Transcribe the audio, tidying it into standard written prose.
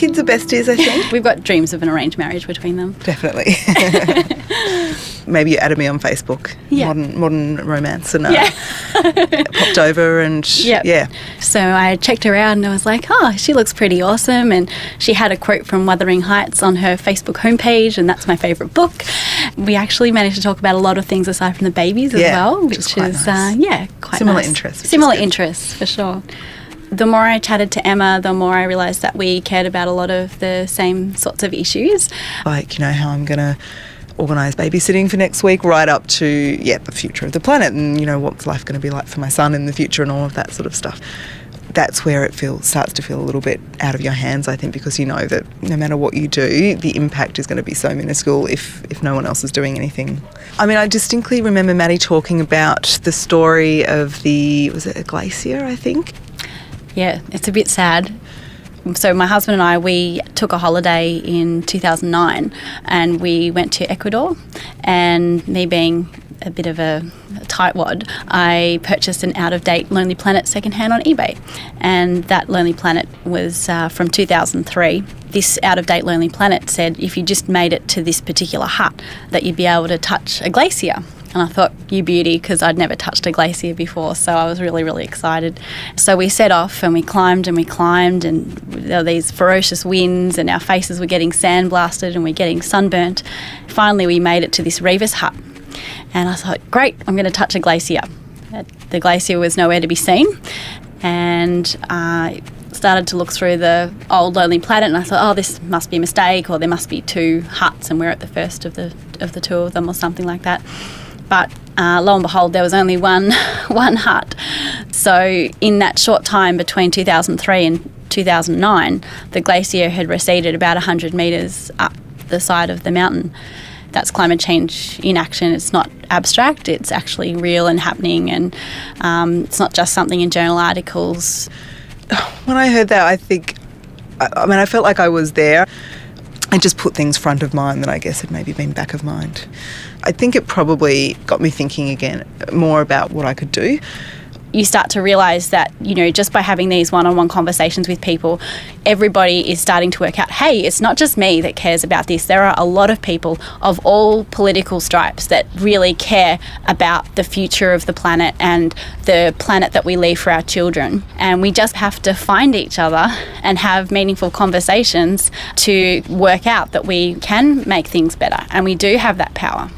kids are besties, I think. We've got dreams of an arranged marriage between them. Definitely. Maybe you added me on Facebook. Yeah. Modern romance, and Yeah. popped over and Yep. yeah. So I checked her out and I was like, oh, she looks pretty awesome. And she had a quote from Wuthering Heights on her Facebook homepage, and that's my favourite book. We actually managed to talk about a lot of things aside from the babies as well, which is quite nice. Quite Similar nice. interests, which is Similar good. interests, for sure. The more I chatted to Emma, the more I realised that we cared about a lot of the same sorts of issues. Like, how I'm going to organise babysitting for next week, right up to, the future of the planet and, what's life going to be like for my son in the future and all of that sort of stuff. That's where it starts to feel a little bit out of your hands, I think, because you know that no matter what you do, the impact is going to be so minuscule if no one else is doing anything. I mean, I distinctly remember Maddy talking about the story of was it a glacier, I think? Yeah, it's a bit sad. So my husband and I, we took a holiday in 2009 and we went to Ecuador, and me being a bit of a tightwad, I purchased an out-of-date Lonely Planet secondhand on eBay, and that Lonely Planet was from 2003. This out-of-date Lonely Planet said if you just made it to this particular hut that you'd be able to touch a glacier. And I thought, you beauty, because I'd never touched a glacier before, so I was really, really excited. So we set off and we climbed, and there were these ferocious winds and our faces were getting sandblasted and we're getting sunburnt. Finally, we made it to this Revis hut. And I thought, great, I'm going to touch a glacier. The glacier was nowhere to be seen. And I started to look through the old Lonely Planet and I thought, this must be a mistake, or there must be two huts and we're at the first of the two of them or something like that. But lo and behold, there was only one hut. So in that short time between 2003 and 2009, the glacier had receded about 100 metres up the side of the mountain. That's climate change in action. It's not abstract, it's actually real and happening, and it's not just something in journal articles. When I heard that, I felt like I was there. It just put things front of mind that I guess had maybe been back of mind. I think it probably got me thinking again more about what I could do. You start to realise that, just by having these one-on-one conversations with people, everybody is starting to work out, hey, it's not just me that cares about this. There are a lot of people of all political stripes that really care about the future of the planet and the planet that we leave for our children. And we just have to find each other and have meaningful conversations to work out that we can make things better, and we do have that power.